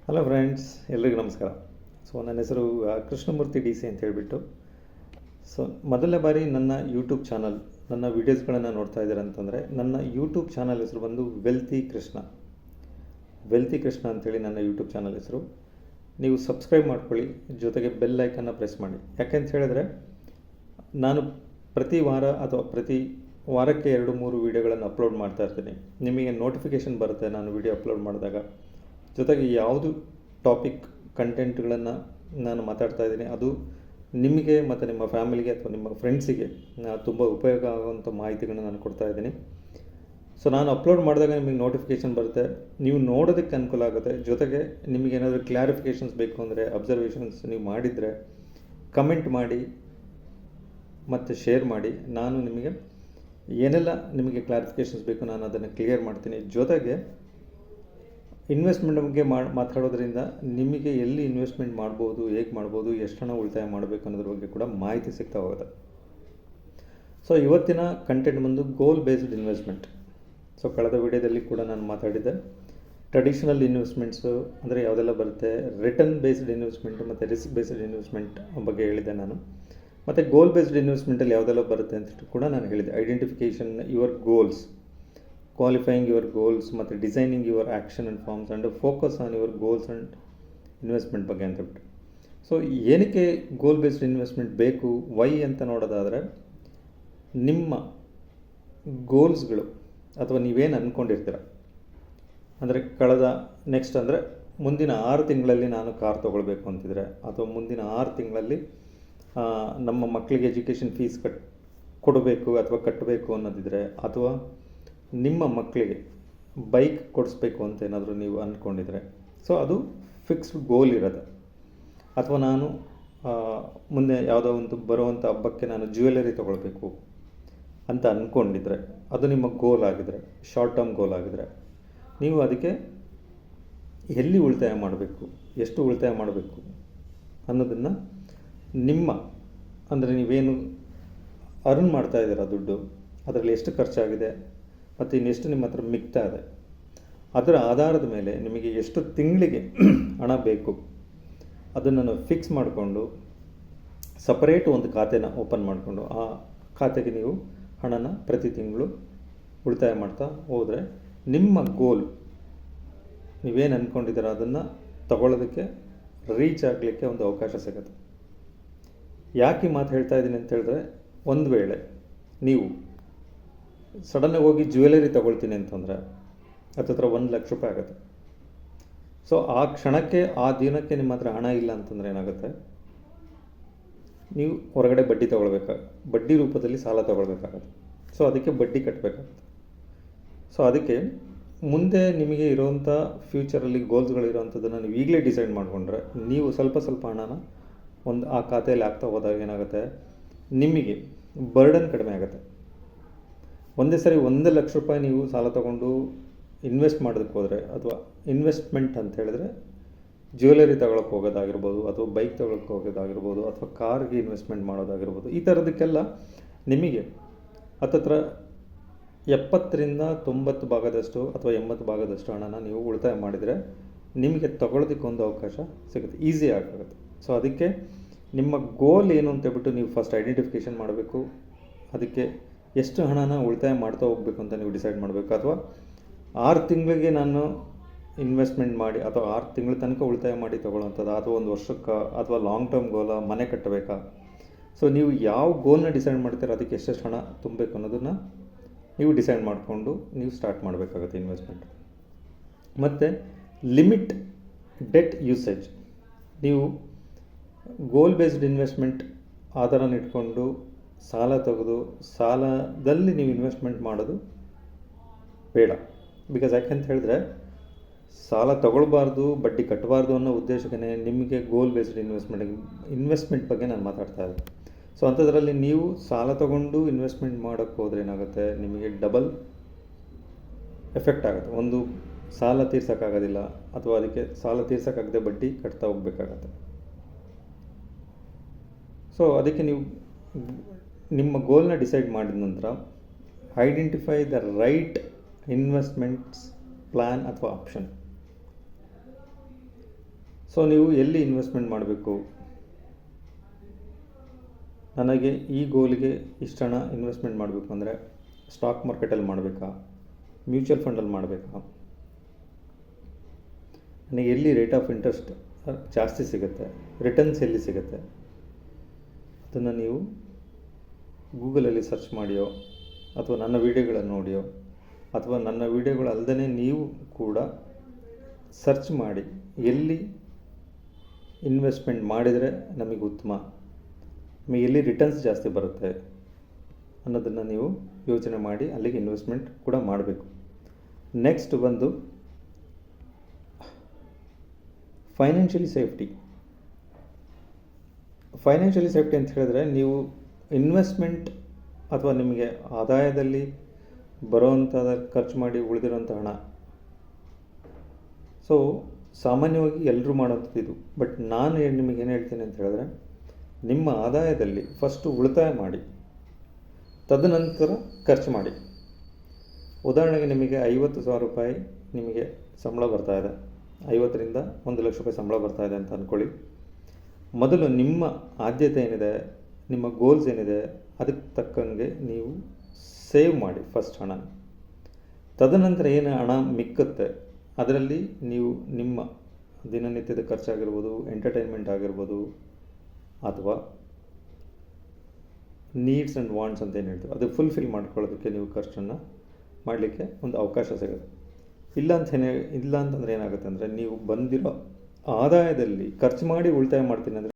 Hello friends, ಎಲ್ರಿಗೂ ನಮಸ್ಕಾರ. ನನ್ನ ಹೆಸರು ಕೃಷ್ಣಮೂರ್ತಿ ಡಿ ಸಿ ಅಂತ ಹೇಳಿಬಿಟ್ಟು. ಮೊದಲನೇ ಬಾರಿ ನನ್ನ ಯೂಟ್ಯೂಬ್ ಚಾನಲ್, ನನ್ನ ವೀಡಿಯೋಸ್ಗಳನ್ನು ನೋಡ್ತಾ ಇದ್ದೀರ ಅಂತಂದರೆ, ನನ್ನ ಯೂಟ್ಯೂಬ್ ಚಾನಲ್ ಹೆಸರು ಬಂದು ವೆಲ್ತಿ ಕೃಷ್ಣ ಅಂಥೇಳಿ ನನ್ನ ಯೂಟ್ಯೂಬ್ ಚಾನಲ್ ಹೆಸರು. ನೀವು ಸಬ್ಸ್ಕ್ರೈಬ್ ಮಾಡ್ಕೊಳ್ಳಿ, ಜೊತೆಗೆ ಬೆಲ್ ಐಕನ್ನ ಪ್ರೆಸ್ ಮಾಡಿ. ಯಾಕೆಂತ ಹೇಳಿದ್ರೆ ನಾನು ಪ್ರತಿ ವಾರ ಅಥವಾ ಪ್ರತಿ ವಾರಕ್ಕೆ 2-3 ವೀಡಿಯೋಗಳನ್ನು ಅಪ್ಲೋಡ್ ಮಾಡ್ತಾ ಇರ್ತೀನಿ. ನಿಮಗೆ ನೋಟಿಫಿಕೇಷನ್ ಬರುತ್ತೆ ನಾನು ವೀಡಿಯೋ ಅಪ್ಲೋಡ್ ಮಾಡಿದಾಗ. ಜೊತೆಗೆ ಯಾವುದು ಟಾಪಿಕ್ ಕಂಟೆಂಟ್ಗಳನ್ನು ನಾನು ಮಾತಾಡ್ತಾ ಇದ್ದೀನಿ ಅದು ನಿಮಗೆ ಮತ್ತು ನಿಮ್ಮ ಫ್ಯಾಮಿಲಿಗೆ ಅಥವಾ ನಿಮ್ಮ ಫ್ರೆಂಡ್ಸಿಗೆ ತುಂಬ ಉಪಯೋಗ ಆಗುವಂಥ ಮಾಹಿತಿಗಳನ್ನ ನಾನು ಕೊಡ್ತಾ ಇದ್ದೀನಿ. ನಾನು ಅಪ್ಲೋಡ್ ಮಾಡಿದಾಗ ನಿಮಗೆ ನೋಟಿಫಿಕೇಷನ್ ಬರುತ್ತೆ, ನೀವು ನೋಡೋದಕ್ಕೆ ಅನುಕೂಲ ಆಗುತ್ತೆ. ಜೊತೆಗೆ ನಿಮಗೇನಾದರೂ ಕ್ಲಾರಿಫಿಕೇಷನ್ಸ್ ಬೇಕು ಅಂದರೆ, ಅಬ್ಸರ್ವೇಷನ್ಸ್ ನೀವು ಮಾಡಿದರೆ ಕಮೆಂಟ್ ಮಾಡಿ ಮತ್ತು ಶೇರ್ ಮಾಡಿ. ನಾನು ನಿಮಗೆ ಏನೆಲ್ಲ ನಿಮಗೆ ಕ್ಲಾರಿಫಿಕೇಷನ್ಸ್ ಬೇಕು ನಾನು ಅದನ್ನು ಕ್ಲಿಯರ್ ಮಾಡ್ತೀನಿ. ಜೊತೆಗೆ ಇನ್ವೆಸ್ಟ್ಮೆಂಟ್ ಬಗ್ಗೆ ಮಾತಾಡೋದ್ರಿಂದ ನಿಮಗೆ ಎಲ್ಲಿ ಇನ್ವೆಸ್ಟ್ಮೆಂಟ್ ಮಾಡ್ಬೋದು, ಹೇಗೆ ಮಾಡ್ಬೋದು, ಎಷ್ಟು ಹಣ ಉಳಿತಾಯ ಮಾಡಬೇಕು ಅನ್ನೋದ್ರ ಬಗ್ಗೆ ಕೂಡ ಮಾಹಿತಿ ಸಿಗ್ತಾ ಹೋಗುತ್ತೆ. ಇವತ್ತಿನ ಕಂಟೆಂಟ್ ಬಂದು ಗೋಲ್ ಬೇಸ್ಡ್ ಇನ್ವೆಸ್ಟ್ಮೆಂಟ್. ಕಳೆದ ವಿಡಿಯೋದಲ್ಲಿ ಕೂಡ ನಾನು ಮಾತಾಡಿದ್ದೆ. ಟ್ರೆಡಿಷನಲ್ ಇನ್ವೆಸ್ಟ್ಮೆಂಟ್ಸು ಅಂದರೆ ಯಾವುದೆಲ್ಲ ಬರುತ್ತೆ, ರಿಟರ್ನ್ ಬೇಸ್ಡ್ ಇನ್ವೆಸ್ಟ್ಮೆಂಟ್ ಮತ್ತು ರಿಸ್ಕ್ ಬೇಸ್ಡ್ ಇನ್ವೆಸ್ಟ್ಮೆಂಟ್ ಬಗ್ಗೆ ಹೇಳಿದ್ದೆ ನಾನು. ಮತ್ತು ಗೋಲ್ ಬೇಸ್ಡ್ ಇನ್ವೆಸ್ಟ್ಮೆಂಟಲ್ಲಿ ಯಾವುದೆಲ್ಲ ಬರುತ್ತೆ ಅಂತ ಕೂಡ ನಾನು ಹೇಳಿದೆ. Identification your goals, qualifying your goals ಮತ್ತು designing your action and forms and focus on your goals and investment ಬಗ್ಗೆ ಅಂತಬಿಟ್ಟು. ಏನಕ್ಕೆ ಗೋಲ್ ಬೇಸ್ಡ್ ಇನ್ವೆಸ್ಟ್ಮೆಂಟ್ ಬೇಕು, ವೈ ಅಂತ ನೋಡೋದಾದರೆ, ನಿಮ್ಮ ಗೋಲ್ಸ್ಗಳು ಅಥವಾ ನೀವೇನು ಅಂದ್ಕೊಂಡಿರ್ತೀರ ಅಂದರೆ ನೆಕ್ಸ್ಟ್ ಅಂದರೆ ಮುಂದಿನ 6 ತಿಂಗಳಲ್ಲಿ ನಾನು ಕಾರ್ ತೊಗೊಳ್ಬೇಕು ಅಂತಿದ್ರೆ, ಅಥವಾ ಮುಂದಿನ 6 ತಿಂಗಳಲ್ಲಿ ನಮ್ಮ ಮಕ್ಕಳಿಗೆ ಎಜುಕೇಷನ್ ಫೀಸ್ ಕೊಡಬೇಕು ಅಥವಾ ಕಟ್ಟಬೇಕು ಅನ್ನೋದಿದ್ರೆ, ಅಥವಾ ನಿಮ್ಮ ಮಕ್ಕಳಿಗೆ ಬೈಕ್ ಕೊಡಿಸ್ಬೇಕು ಅಂತ ಏನಾದರೂ ನೀವು ಅಂದ್ಕೊಂಡಿದ್ರೆ, ಅದು ಫಿಕ್ಸ್ಡ್ ಗೋಲ್ ಇರೋದು. ಅಥವಾ ನಾನು ಮುಂದೆ ಯಾವುದೋ ಒಂದು ಬರುವಂಥ ಹಬ್ಬಕ್ಕೆ ನಾನು ಜ್ಯುವೆಲರಿ ತೊಗೊಳ್ಬೇಕು ಅಂತ ಅಂದ್ಕೊಂಡಿದ್ರೆ, ಅದು ನಿಮ್ಮ ಗೋಲ್ ಆಗಿದ್ರೆ, ಶಾರ್ಟ್ ಟರ್ಮ್ ಗೋಲ್ ಆಗಿದ್ರೆ, ನೀವು ಅದಕ್ಕೆ ಎಲ್ಲಿ ಉಳಿತಾಯ ಮಾಡಬೇಕು, ಎಷ್ಟು ಉಳಿತಾಯ ಮಾಡಬೇಕು ಅನ್ನೋದನ್ನು ನಿಮ್ಮ ಅಂದರೆ ನೀವೇನು ಅರ್ನ್ ಮಾಡ್ತಾ ಇದ್ದೀರ ದುಡ್ಡು, ಅದರಲ್ಲಿ ಎಷ್ಟು ಖರ್ಚಾಗಿದೆ ಮತ್ತು ಇನ್ನೆಷ್ಟು ನಿಮ್ಮ ಹತ್ರ ಮಿಗ್ತಾ ಇದೆ, ಅದರ ಆಧಾರದ ಮೇಲೆ ನಿಮಗೆ ಎಷ್ಟು ತಿಂಗಳಿಗೆ ಹಣ ಬೇಕು ಅದನ್ನು ನಾವು ಫಿಕ್ಸ್ ಮಾಡಿಕೊಂಡು ಸಪರೇಟ್ ಒಂದು ಖಾತೆನ ಓಪನ್ ಮಾಡಿಕೊಂಡು ಆ ಖಾತೆಗೆ ನೀವು ಹಣನ ಪ್ರತಿ ತಿಂಗಳು ಉಳಿತಾಯ ಮಾಡ್ತಾ ಹೋದರೆ ನಿಮ್ಮ ಗೋಲ್ ನೀವೇನು ಅಂದ್ಕೊಂಡಿದ್ದೀರ ಅದನ್ನು ತಗೊಳ್ಳೋದಕ್ಕೆ ರೀಚ್ ಆಗಲಿಕ್ಕೆ ಒಂದು ಅವಕಾಶ ಸಿಗುತ್ತೆ. ಯಾಕೆ ಮಾತು ಹೇಳ್ತಾ ಇದ್ದೀನಿ ಅಂತ ಹೇಳಿದ್ರೆ, ಒಂದು ವೇಳೆ ನೀವು ಸಡನ್ನಾಗಿ ಹೋಗಿ ಜ್ಯುವೆಲರಿ ತೊಗೊಳ್ತೀನಿ ಅಂತಂದರೆ ಹತ್ತಿರ 1 ಲಕ್ಷ ರೂಪಾಯಿ ಆಗುತ್ತೆ. ಆ ಕ್ಷಣಕ್ಕೆ ಆ ದಿನಕ್ಕೆ ನಿಮ್ಮ ಹತ್ರ ಹಣ ಇಲ್ಲ ಅಂತಂದರೆ ಏನಾಗುತ್ತೆ, ನೀವು ಹೊರಗಡೆ ಬಡ್ಡಿ ರೂಪದಲ್ಲಿ ಸಾಲ ತೊಗೊಳ್ಬೇಕಾಗತ್ತೆ. ಅದಕ್ಕೆ ಬಡ್ಡಿ ಕಟ್ಟಬೇಕಾಗುತ್ತೆ. ಅದಕ್ಕೆ ಮುಂದೆ ನಿಮಗೆ ಇರೋವಂಥ ಫ್ಯೂಚರಲ್ಲಿ ಗೋಲ್ಸ್ಗಳಿರೋವಂಥದ್ದನ್ನು ನೀವು ಈಗಲೇ ಡಿಸೈಡ್ ಮಾಡಿಕೊಂಡ್ರೆ, ನೀವು ಸ್ವಲ್ಪ ಹಣನ ಆ ಖಾತೆಯಲ್ಲಿ ಆಗ್ತಾ ಹೋದಾಗ ಏನಾಗುತ್ತೆ, ನಿಮಗೆ ಬರ್ಡನ್ ಕಡಿಮೆ ಆಗುತ್ತೆ. ಒಂದೇ ಸರಿ 1 ಲಕ್ಷ ರೂಪಾಯಿ ನೀವು ಸಾಲ ತೊಗೊಂಡು ಇನ್ವೆಸ್ಟ್ ಮಾಡೋದಕ್ಕೆ ಹೋದರೆ, ಅಥವಾ ಇನ್ವೆಸ್ಟ್ಮೆಂಟ್ ಅಂತ ಹೇಳಿದ್ರೆ ಜ್ಯುವೆಲರಿ ತಗೊಳಕ್ಕೆ ಹೋಗೋದಾಗಿರ್ಬೋದು, ಅಥವಾ ಬೈಕ್ ತಗೊಳಕ್ಕೆ ಹೋಗೋದಾಗಿರ್ಬೋದು, ಅಥವಾ ಕಾರ್ಗೆ ಇನ್ವೆಸ್ಟ್ಮೆಂಟ್ ಮಾಡೋದಾಗಿರ್ಬೋದು, ಈ ಥರದಕ್ಕೆಲ್ಲ ನಿಮಗೆ ಹತ್ತಿರ 70-90% ಅಥವಾ 80% ಹಣನ ನೀವು ಉಳಿತಾಯ ಮಾಡಿದರೆ ನಿಮಗೆ ತಗೊಳ್ಳೋದಕ್ಕೊಂದು ಅವಕಾಶ ಸಿಗುತ್ತೆ, ಈಸಿ ಆಗುತ್ತೆ. ಅದಕ್ಕೆ ನಿಮ್ಮ ಗೋಲ್ ಏನು ಅಂತೇಳ್ಬಿಟ್ಟು ನೀವು ಫಸ್ಟ್ ಐಡೆಂಟಿಫಿಕೇಷನ್ ಮಾಡಬೇಕು. ಅದಕ್ಕೆ ಎಷ್ಟು ಹಣನ ಉಳಿತಾಯ ಮಾಡ್ತಾ ಹೋಗಬೇಕು ಅಂತ ನೀವು ಡಿಸೈಡ್ ಮಾಡಬೇಕು. ಅಥವಾ 6 ತಿಂಗಳಿಗೆ ನಾನು ಇನ್ವೆಸ್ಟ್ಮೆಂಟ್ ಮಾಡಿ, ಅಥವಾ 6 ತಿಂಗಳ ತನಕ ಉಳಿತಾಯ ಮಾಡಿ ತೊಗೊಳ್ಳೋವಂಥದ್ದು, ಅಥವಾ 1 ವರ್ಷಕ್ಕೆ, ಅಥವಾ ಲಾಂಗ್ ಟರ್ಮ್ ಗೋಲ, ಮನೆ ಕಟ್ಟಬೇಕಾ. ನೀವು ಯಾವ ಗೋಲ್ನ ಡಿಸೈಡ್ ಮಾಡ್ತೀರ, ಅದಕ್ಕೆ ಎಷ್ಟೆಷ್ಟು ಹಣ ತುಂಬಬೇಕು ಅನ್ನೋದನ್ನು ನೀವು ಡಿಸೈಡ್ ಮಾಡಿಕೊಂಡು ನೀವು ಸ್ಟಾರ್ಟ್ ಮಾಡಬೇಕಾಗುತ್ತೆ ಇನ್ವೆಸ್ಟ್ಮೆಂಟ್. ಮತ್ತು ಲಿಮಿಟ್ ಡೆಟ್ ಯೂಸೇಜ್. ನೀವು ಗೋಲ್ ಬೇಸ್ಡ್ ಇನ್ವೆಸ್ಟ್ಮೆಂಟ್ ಆಧಾರನ ಇಟ್ಕೊಂಡು ಸಾಲ ತೆಗೆದು ಸಾಲದಲ್ಲಿ ನೀವು ಇನ್ವೆಸ್ಟ್ಮೆಂಟ್ ಮಾಡೋದು ಬೇಡ. ಬಿಕಾಸ್ ಯಾಕೆಂತ ಹೇಳಿದ್ರೆ, ಸಾಲ ತಗೊಳ್ಬಾರ್ದು, ಬಡ್ಡಿ ಕಟ್ಟಬಾರ್ದು ಅನ್ನೋ ಉದ್ದೇಶಕ್ಕೆ ನಿಮಗೆ ಗೋಲ್ ಬೇಸ್ಡ್ ಇನ್ವೆಸ್ಟ್ಮೆಂಟ್ ಬಗ್ಗೆ ನಾನು ಮಾತಾಡ್ತಾ ಇದ್ದೆ. ಅಂಥದ್ರಲ್ಲಿ ನೀವು ಸಾಲ ತಗೊಂಡು ಇನ್ವೆಸ್ಟ್ಮೆಂಟ್ ಮಾಡೋಕ್ಕೆ ಹೋದರೆ ಏನಾಗುತ್ತೆ, ನಿಮಗೆ ಡಬಲ್ ಎಫೆಕ್ಟ್ ಆಗುತ್ತೆ. ಒಂದು, ಸಾಲ ತೀರ್ಸೋಕ್ಕಾಗೋದಿಲ್ಲ, ಅಥವಾ ಅದಕ್ಕೆ ಸಾಲ ತೀರ್ಸೋಕ್ಕಾಗದೆ ಬಡ್ಡಿ ಕಟ್ತಾ ಹೋಗಬೇಕಾಗತ್ತೆ. ಅದಕ್ಕೆ ನೀವು ನಿಮ್ಮ ಗೋಲ್ನ ಡಿಸೈಡ್ ಮಾಡಿದ ನಂತರ identify the right investments plan ಅಥವಾ ಆಪ್ಷನ್. ಸೊ ನೀವು ಎಲ್ಲಿ ಇನ್ವೆಸ್ಟ್ಮೆಂಟ್ ಮಾಡಬೇಕು, ನನಗೆ ಈ ಗೋಲಿಗೆ ಇಷ್ಟು ಹಣ ಇನ್ವೆಸ್ಟ್ಮೆಂಟ್ ಮಾಡಬೇಕು ಅಂದರೆ ಸ್ಟಾಕ್ ಮಾರ್ಕೆಟಲ್ಲಿ ಮಾಡಬೇಕಾ, ಮ್ಯೂಚುವಲ್ ಫಂಡಲ್ಲಿ ಮಾಡಬೇಕಾ, ನನಗೆ ಎಲ್ಲಿ ರೇಟ್ ಆಫ್ ಇಂಟ್ರೆಸ್ಟ್ ಜಾಸ್ತಿ ಸಿಗುತ್ತೆ, ರಿಟರ್ನ್ಸ್ ಎಲ್ಲಿ ಸಿಗುತ್ತೆ, ಅದನ್ನು ನೀವು ಗೂಗಲಲ್ಲಿ ಸರ್ಚ್ ಮಾಡಿಯೋ ಅಥವಾ ನನ್ನ ವೀಡಿಯೋಗಳನ್ನು ನೋಡಿಯೋ ಅಥವಾ ನನ್ನ ವೀಡಿಯೋಗಳು ಅಲ್ಲದೇ ನೀವು ಕೂಡ ಸರ್ಚ್ ಮಾಡಿ ಎಲ್ಲಿ ಇನ್ವೆಸ್ಟ್ಮೆಂಟ್ ಮಾಡಿದರೆ ನಮಗೆ ಉತ್ತಮ, ನಮಗೆ ಎಲ್ಲಿ ರಿಟರ್ನ್ಸ್ ಜಾಸ್ತಿ ಬರುತ್ತೆ ಅನ್ನೋದನ್ನು ನೀವು ಯೋಚನೆ ಮಾಡಿ ಅಲ್ಲಿಗೆ ಇನ್ವೆಸ್ಟ್ಮೆಂಟ್ ಕೂಡ ಮಾಡಬೇಕು. ನೆಕ್ಸ್ಟ್ ಬಂದು ಫೈನಾನ್ಷಿಯಲಿ ಸೇಫ್ಟಿ ಅಂತ ಹೇಳಿದ್ರೆ ನೀವು ಇನ್ವೆಸ್ಟ್ಮೆಂಟ್ ಅಥವಾ ನಿಮಗೆ ಆದಾಯದಲ್ಲಿ ಬರೋವಂಥದ್ದು ಖರ್ಚು ಮಾಡಿ ಉಳಿದಿರೋಂಥ ಹಣ, ಸೊ ಸಾಮಾನ್ಯವಾಗಿ ಎಲ್ಲರೂ ಮಾಡೋಂಥದ್ದು ಇದು. ಬಟ್ ನಾನು ನಿಮಗೆ ಏನು ಹೇಳ್ತೀನಿ ಅಂತ ಹೇಳಿದ್ರೆ, ನಿಮ್ಮ ಆದಾಯದಲ್ಲಿ ಫಸ್ಟು ಉಳಿತಾಯ ಮಾಡಿ, ತದನಂತರ ಖರ್ಚು ಮಾಡಿ. ಉದಾಹರಣೆಗೆ ನಿಮಗೆ 50,000 ರೂಪಾಯಿ ನಿಮಗೆ ಸಂಬಳ ಬರ್ತಾಯಿದೆ, 50ರಿಂದ 1 ಲಕ್ಷ ರೂಪಾಯಿ ಸಂಬಳ ಬರ್ತಾಯಿದೆ ಅಂತ ಅಂದ್ಕೊಳ್ಳಿ. ಮೊದಲು ನಿಮ್ಮ ಆದ್ಯತೆ ಏನಿದೆ, ನಿಮ್ಮ ಗೋಲ್ಸ್ ಏನಿದೆ, ಅದಕ್ಕೆ ತಕ್ಕಂಗೆ ನೀವು ಸೇವ್ ಮಾಡಿ ಫಸ್ಟ್ ಹಣ. ತದನಂತರ ಏನು ಹಣ ಮಿಕ್ಕುತ್ತೆ ಅದರಲ್ಲಿ ನೀವು ನಿಮ್ಮ ದಿನನಿತ್ಯದ ಖರ್ಚಾಗಿರ್ಬೋದು, ಎಂಟರ್ಟೈನ್ಮೆಂಟ್ ಆಗಿರ್ಬೋದು, ಅಥವಾ ನೀಡ್ಸ್ ಆ್ಯಂಡ್ ವಾಂಟ್ಸ್ ಅಂತ ಏನು ಹೇಳ್ತೀವಿ ಅದು ಫುಲ್ಫಿಲ್ ಮಾಡ್ಕೊಳ್ಳೋದಕ್ಕೆ ನೀವು ಖರ್ಚನ್ನು ಮಾಡಲಿಕ್ಕೆ ಒಂದು ಅವಕಾಶ ಸಿಗುತ್ತೆ. ಇಲ್ಲ ಅಂತಂದರೆ ಏನಾಗುತ್ತೆ ಅಂದರೆ, ನೀವು ಬಂದಿರೋ ಆದಾಯದಲ್ಲಿ ಖರ್ಚು ಮಾಡಿ ಉಳಿತಾಯ ಮಾಡ್ತೀನಿ ಅಂದರೆ